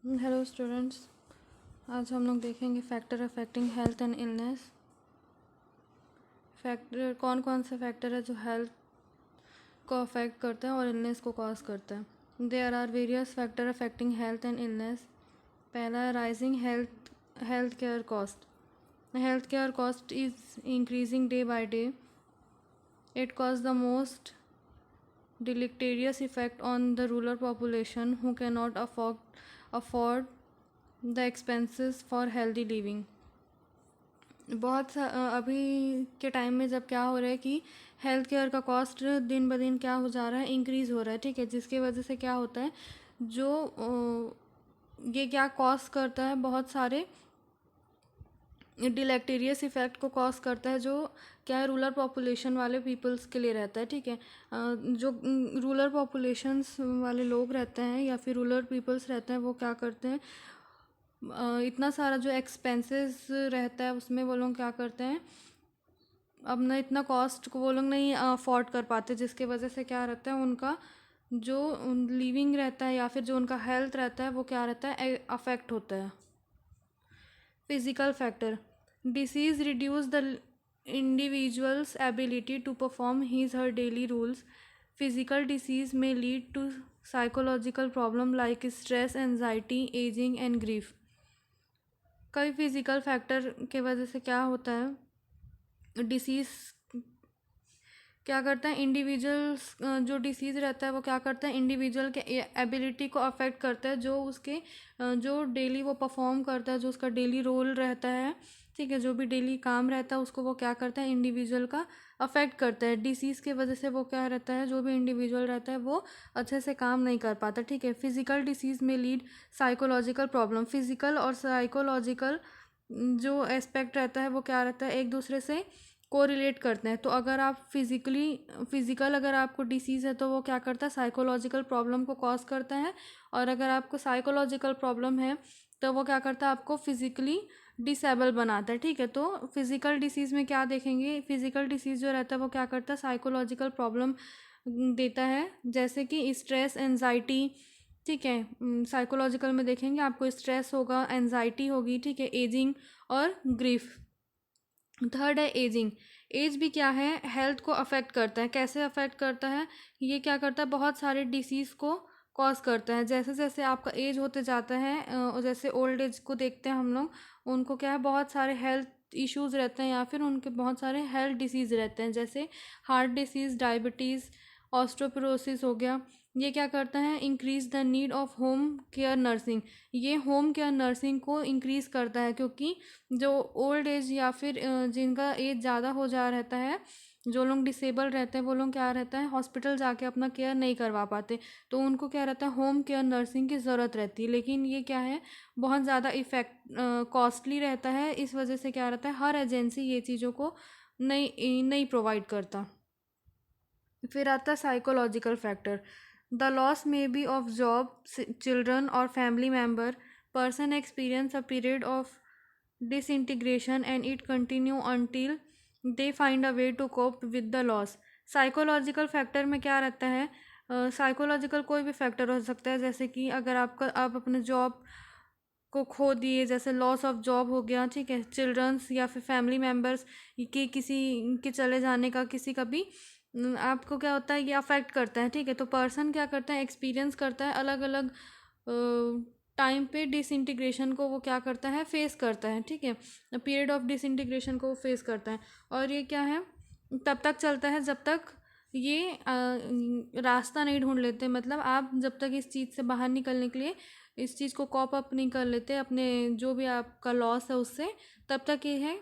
Hello students, आज हम लोग देखेंगे factor affecting health and illness. Factor कौन कौन से फैक्टर है जो हेल्थ को अफेक्ट करते हैं और इलनेस को कॉज करते हैं। There are various factor affecting health and illness. पहला है rising health care cost. Health care cost is increasing day by day. It cause the most deleterious effect on the rural population who cannot afford the expenses for healthy living. अभी के time में जब क्या हो रहा है कि health care का कॉस्ट दिन ब दिन क्या हो जा रहा है, इंक्रीज़ हो रहा है, ठीक है। जिसकी वजह से क्या होता है, जो ये क्या कॉज करता है, बहुत सारे डिलेक्टेरियस इफ़ेक्ट को कॉज करता है, जो क्या है रूरल पॉपुलेशन वाले पीपल्स के लिए रहता है, ठीक है। जो रूरल पॉपुलेशंस वाले लोग रहते हैं या फिर रूरल पीपल्स रहते हैं, वो क्या करते हैं, इतना सारा जो एक्सपेंसेस रहता है उसमें वो लोग क्या करते हैं, अपना इतना कॉस्ट को वो लोग नहीं अफोर्ड कर पाते, जिसके वजह से क्या रहता है, उनका जो लिविंग रहता है या फिर जो उनका हेल्थ रहता है वो क्या रहता है, अफेक्ट होता है। Physical factor disease reduce the individual's ability to perform his her daily rules. Physical disease may lead to psychological problem like stress, anxiety, aging and grief. कई फिजिकल फैक्टर के वजह से क्या होता है, डिसीज़ क्या करता है, इंडिविजुअल्स जो डिसीज़ रहता है वो क्या करता है, इंडिविजुअल के एबिलिटी को अफेक्ट करता है, जो उसके जो डेली वो परफॉर्म करता है, जो उसका डेली रोल रहता है, ठीक है, जो भी डेली काम रहता है उसको वो क्या करता है, इंडिविजुअल का अफेक्ट करता है। डिसीज़ की वजह से वो क्या रहता है, जो भी इंडिविजुअल रहता है वो अच्छे से काम नहीं कर पाता, ठीक है। फिजिकल डिसीज़ में लीड साइकोलॉजिकल प्रॉब्लम। फिजिकल और साइकोलॉजिकल जो एस्पेक्ट रहता है वो क्या रहता है, एक दूसरे से को रिलेट करते हैं। तो अगर आप फिज़िकल अगर आपको डिसीज़ है तो वो क्या करता है, साइकोलॉजिकल प्रॉब्लम को कॉज करता है, और अगर आपको साइकोलॉजिकल प्रॉब्लम है तो वो क्या करता है, आपको फिज़िकली डिसेबल बनाता है, ठीक है। तो फिज़िकल डिसीज़ में क्या देखेंगे, फिज़िकल डिसीज़ जो रहता है वो क्या करता है, साइकोलॉजिकल प्रॉब्लम देता है, जैसे कि स्ट्रेस, एनजाइटी, ठीक है। साइकोलॉजिकल में देखेंगे आपको स्ट्रेस होगा, एनजाइटी होगी, ठीक है, एजिंग और ग्रीफ। थर्ड है एजिंग। एज भी क्या है, हेल्थ को अफेक्ट करता है। कैसे अफेक्ट करता है, ये क्या करता है, बहुत सारे डिसीज़ को कॉज करता है। जैसे जैसे आपका एज होते जाता है, जैसे ओल्ड एज को देखते हैं हम लोग, उनको क्या है, बहुत सारे हेल्थ इश्यूज़ रहते हैं या फिर उनके बहुत सारे हेल्थ डिसीज़ रहते हैं, जैसे हार्ट डिसीज़, डायबिटीज़, ऑस्टियोपोरोसिस हो गया। ये क्या करता है, increase the need of home care nursing. ये होम केयर नर्सिंग को इंक्रीज़ करता है, क्योंकि जो ओल्ड एज या फिर जिनका एज ज़्यादा हो जा रहता है, जो लोग डिसेबल रहते हैं, वो लोग क्या रहता है, हॉस्पिटल जाके अपना केयर नहीं करवा पाते, तो उनको क्या रहता है, होम केयर नर्सिंग की ज़रूरत रहती है। लेकिन ये क्या है, बहुत ज़्यादा कॉस्टली रहता है, इस वजह से क्या रहता है, हर एजेंसी ये चीज़ों को नहीं प्रोवाइड करता। फिर आता है psychological factor. The loss may be of job, children और family member, person experience a period of disintegration and it continue until they find a way to cope with the loss. Psychological factor में क्या रहता है, psychological कोई भी factor हो सकता है, जैसे कि अगर आप अपने जॉब को खो दिए, जैसे लॉस ऑफ जॉब हो गया, ठीक है, चिल्ड्रंस या फिर फैमिली मेम्बर्स की किसी के चले जाने का, किसी का भी आपको क्या होता है, ये अफेक्ट करता है, ठीक है। तो पर्सन क्या करता है, एक्सपीरियंस करता है, अलग अलग टाइम पे डिसइंटीग्रेशन को वो क्या करता है, फेस करता है, ठीक है, पीरियड ऑफ डिसइंटीग्रेशन को वो फेस करता है। और ये क्या है, तब तक चलता है जब तक ये रास्ता नहीं ढूंढ लेते, मतलब आप जब तक इस चीज़ से बाहर निकलने के लिए इस चीज़ को कॉप अप नहीं कर लेते, अपने जो भी आपका लॉस है उससे, तब तक ये है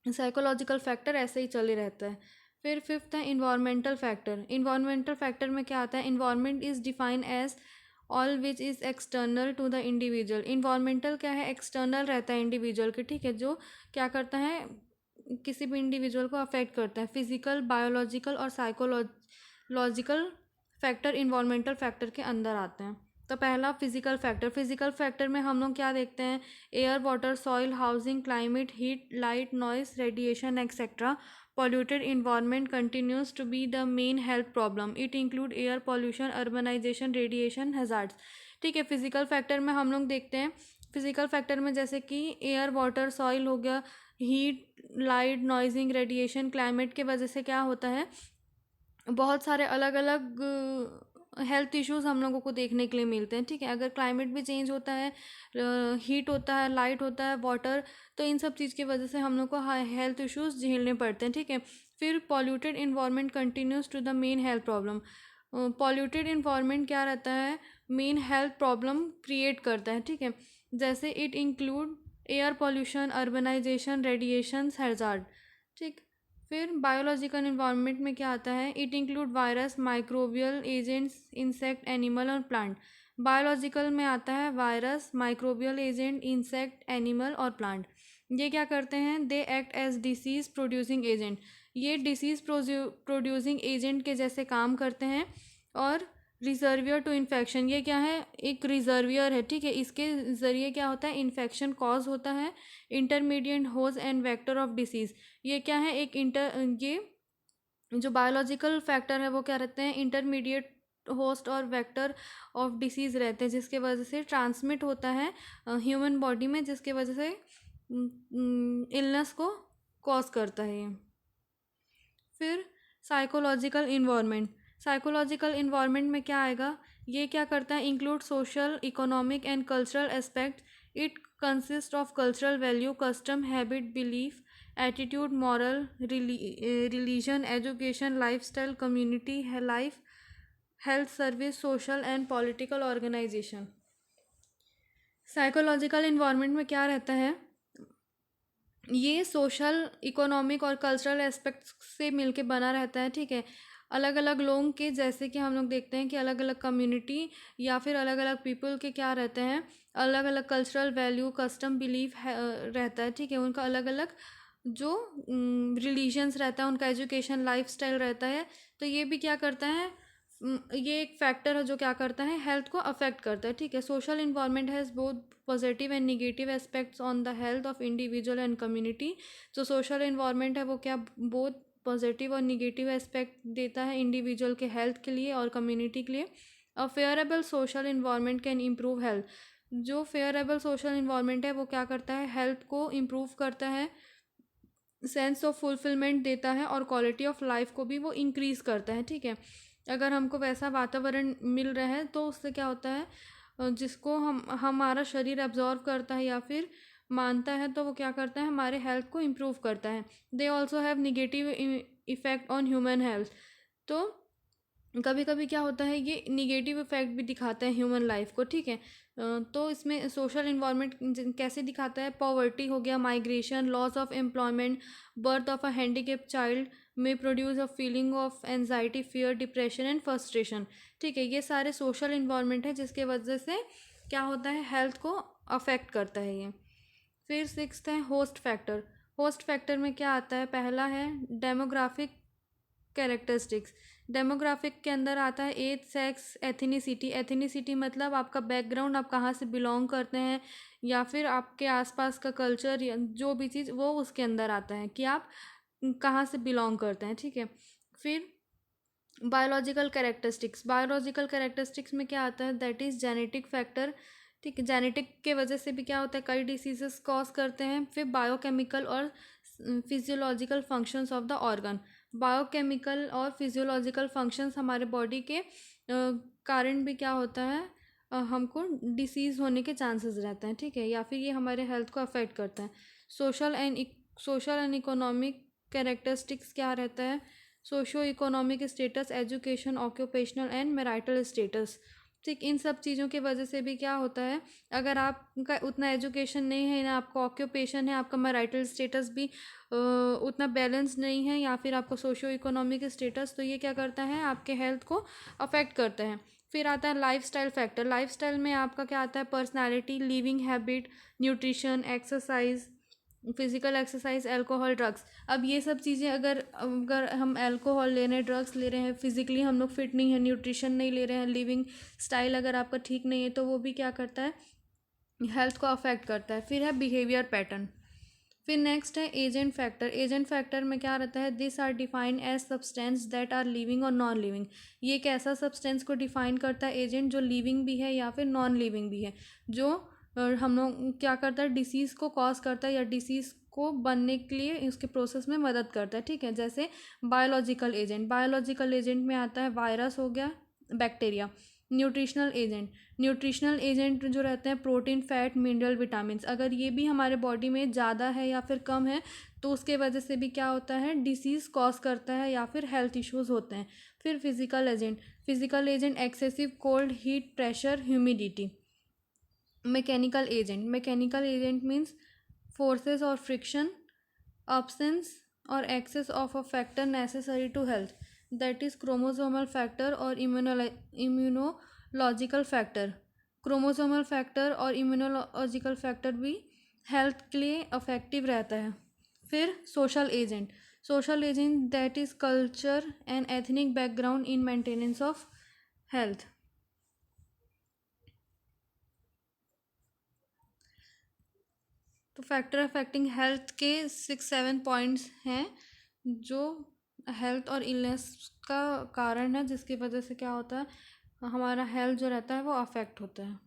साइकोलॉजिकल फैक्टर ऐसे ही चले रहता है। फिर फिफ्थ है इन्वायरमेंटल फैक्टर। इन्वायरमेंटल फैक्टर में क्या आता है, environment is define as all which is external to the individual. Environmental क्या है, एक्सटर्नल रहता है इंडिविजुअल के, ठीक है, जो क्या करता है, किसी भी इंडिविजुअल को अफेक्ट करता है। फिजिकल, बायोलॉजिकल और साइकोलॉजिकल फैक्टर इन्वायरमेंटल फैक्टर के अंदर आते हैं। तो पहला फिजिकल फैक्टर। फिजिकल फैक्टर में हम लोग क्या देखते हैं, air, water, soil, housing, climate, heat, light, noise, radiation etcetera. Polluted environment continues to be the main health problem. It include air pollution, urbanization, radiation hazards. ठीक है। फिजिकल फैक्टर में हम लोग देखते हैं, फिजिकल फैक्टर में जैसे कि एयर, वाटर, सॉइल हो गया, हीट, लाइट, नॉइजिंग, रेडिएशन, क्लाइमेट के वजह से क्या होता है, बहुत सारे अलग अलग हेल्थ इश्यूज हम लोगों को देखने के लिए मिलते हैं, ठीक है। अगर क्लाइमेट भी चेंज होता है, हीट होता है, लाइट होता है, वाटर, तो इन सब चीज़ की वजह से हम लोग को हेल्थ इश्यूज झेलने पड़ते हैं, ठीक है। फिर polluted environment continues to the main health problem. Polluted environment क्या रहता है, मेन हेल्थ प्रॉब्लम क्रिएट करता है, ठीक है। जैसे it include air pollution, urbanisation, radiations, hazard, ठीक। फिर बायोलॉजिकल इन्वायरमेंट में क्या आता है, it include virus, microbial agents, insect, animal और प्लांट। बायोलॉजिकल में आता है virus, microbial agent, insect, animal और प्लांट। ये क्या करते हैं, they act as disease producing agent. ये डिसीज प्रोड्यूसिंग एजेंट के जैसे काम करते हैं। और रिजर्वियर टू इन्फेक्शन, ये क्या है, एक रिजर्वियर है, ठीक है। इसके ज़रिए क्या होता है, इन्फेक्शन कॉज होता है। Intermediate host and vector of disease, ये क्या है, ये जो बायोलॉजिकल फैक्टर है वो क्या रहते हैं, इंटरमीडिएट होस्ट और वेक्टर ऑफ डिसीज़ रहते हैं, जिसके वजह से ट्रांसमिट होता है ह्यूमन बॉडी में, जिसके वजह से इलनेस को कॉज करता है ये। फिर साइकोलॉजिकल इन्वायरमेंट, साइकोलॉजिकल इन्वायरमेंट में क्या आएगा, ये क्या करता है, include social, economic and cultural aspect. It consist of cultural value, custom, habit, belief, attitude, moral, religion, education, lifestyle, community life, health service, social and political organisation. Psychological environment में क्या रहता है, ये सोशल, इकोनॉमिक और cultural aspects से मिलके बना रहता है, ठीक है। अलग अलग लोगों के, जैसे कि हम लोग देखते हैं कि अलग अलग कम्युनिटी या फिर अलग अलग पीपल के क्या रहते हैं, अलग अलग कल्चरल वैल्यू, कस्टम, बिलीफ रहता है, ठीक है। उनका अलग अलग जो रिलीजन्स रहता है, उनका एजुकेशन, लाइफस्टाइल रहता है। तो ये भी क्या करता है, ये एक फैक्टर है जो क्या करता है, हेल्थ को अफेक्ट करता है, ठीक है। Social environment has both positive and negative aspects on the health of individual and community. जो सोशल इन्वायरमेंट है वो क्या बोथ पॉजिटिव और निगेटिव एस्पेक्ट देता है इंडिविजुअल के हेल्थ के लिए और कम्युनिटी के लिए। A favourable social environment can improve health. जो फेयरेबल सोशल इन्वायरमेंट है वो क्या करता है, हेल्थ को इम्प्रूव करता है, सेंस ऑफ फुलफिलमेंट देता है और क्वालिटी ऑफ लाइफ को भी वो इंक्रीज़ करता है, ठीक है। अगर हमको वैसा वातावरण मिल रहा है तो उससे क्या होता है, जिसको हमारा शरीर एब्जॉर्व करता है या फिर मानता है, तो वो क्या करता है, हमारे हेल्थ को इम्प्रूव करता है। They also have negative effect on human health. तो कभी कभी क्या होता है, ये निगेटिव इफेक्ट भी दिखाता है ह्यूमन लाइफ को, ठीक है। तो इसमें सोशल इन्वायरमेंट कैसे दिखाता है, पॉवर्टी हो गया, migration, loss of employment, birth of a handicap child में produce a feeling of anxiety, fear, depression and frustration, ठीक है। ये सारे सोशल इन्वायरमेंट है जिसके वजह से क्या होता है, हेल्थ को अफेक्ट करता है ये। फिर सिक्स्थ है होस्ट फैक्टर। होस्ट फैक्टर में क्या आता है, पहला है डेमोग्राफिक कैरेक्टरिस्टिक्स। डेमोग्राफिक के अंदर आता है एज, सेक्स, एथिनिसिटी। एथिनिसिटी मतलब आपका बैकग्राउंड, आप कहाँ से बिलोंग करते हैं, या फिर आपके आसपास का कल्चर या जो भी चीज़ वो उसके अंदर आता है कि आप कहाँ से बिलोंग करते हैं, ठीक है। फिर बायोलॉजिकल कैरेक्टरिस्टिक्स। बायोलॉजिकल कैरेक्टरिस्टिक्स में क्या आता है, दैट इज़ जेनेटिक फैक्टर, ठीक है। जेनेटिक के वजह से भी क्या होता है, कई डिसीजेस कॉज करते हैं। फिर बायोकेमिकल और physiological functions of the organ. Biochemical और फिजियोलॉजिकल फंक्शंस हमारे बॉडी के कारण भी क्या होता है, हमको डिसीज़ होने के चांसेस रहते हैं, ठीक है, या फिर ये हमारे हेल्थ को अफेक्ट करता है। सोशल एंड इकोनॉमिक कैरेक्टरिस्टिक्स क्या रहता है, socio economic status, education, occupational and marital status, ठीक। इन सब चीज़ों की वजह से भी क्या होता है, अगर आपका उतना एजुकेशन नहीं है, ना आपका ऑक्यूपेशन है, आपका मैरिटल स्टेटस भी उतना बैलेंस नहीं है, या फिर आपका सोशो इकोनॉमिक स्टेटस, तो ये क्या करता है, आपके हेल्थ को अफेक्ट करता है। फिर आता है लाइफस्टाइल फैक्टर। लाइफस्टाइल में आपका क्या आता है, personality, living habit, nutrition, exercise, physical exercise, alcohol, drugs. अब ये सब चीज़ें अगर अगर हम अल्कोहल ले रहे हैं, ड्रग्स ले रहे हैं, फिजिकली हम लोग फिट नहीं है, न्यूट्रिशन नहीं ले रहे हैं, लिविंग स्टाइल अगर आपका ठीक नहीं है, तो वो भी क्या करता है, हेल्थ को अफेक्ट करता है। फिर है बिहेवियर पैटर्न। फिर नेक्स्ट है एजेंट फैक्टर। एजेंट फैक्टर में क्या रहता है, this are defined as substance that are living और नॉन लिविंग। ये एक ऐसा सब्सटेंस को डिफाइन करता है एजेंट जो लिविंग भी है या फिर नॉन लिविंग भी है, जो हम लोग क्या करता है, डिसीज़ को कॉज करता है या डिसीज़ को बनने के लिए इसके प्रोसेस में मदद करता है, ठीक है। जैसे बायोलॉजिकल एजेंट, बायोलॉजिकल एजेंट में आता है वायरस हो गया, bacteria. Nutritional agent, nutritional agent जो रहते हैं प्रोटीन, फैट, मिनरल, विटामिन्स, अगर ये भी हमारे बॉडी में ज़्यादा है या फिर कम है तो उसके वजह से भी क्या होता है, डिसीज़ कॉज करता है या फिर हेल्थ इश्यूज़ होते हैं। फिर physical agent, physical agent excessive cold, heat, pressure, humidity. Mechanical agent, mechanical agent means forces और फ्रिक्शन, absence और excess of a factor necessary to health, that is chromosomal factor और immunological factor। chromosomal factor और immunological factor भी health के लिए affective रहता है। फिर social agent, social agent that is culture and ethnic background in maintenance of health. तो factor affecting health के 6-7 पॉइंट्स हैं जो हेल्थ और इलनेस का कारण है, जिसकी वजह से क्या होता है, हमारा हेल्थ जो रहता है वो अफेक्ट होता है।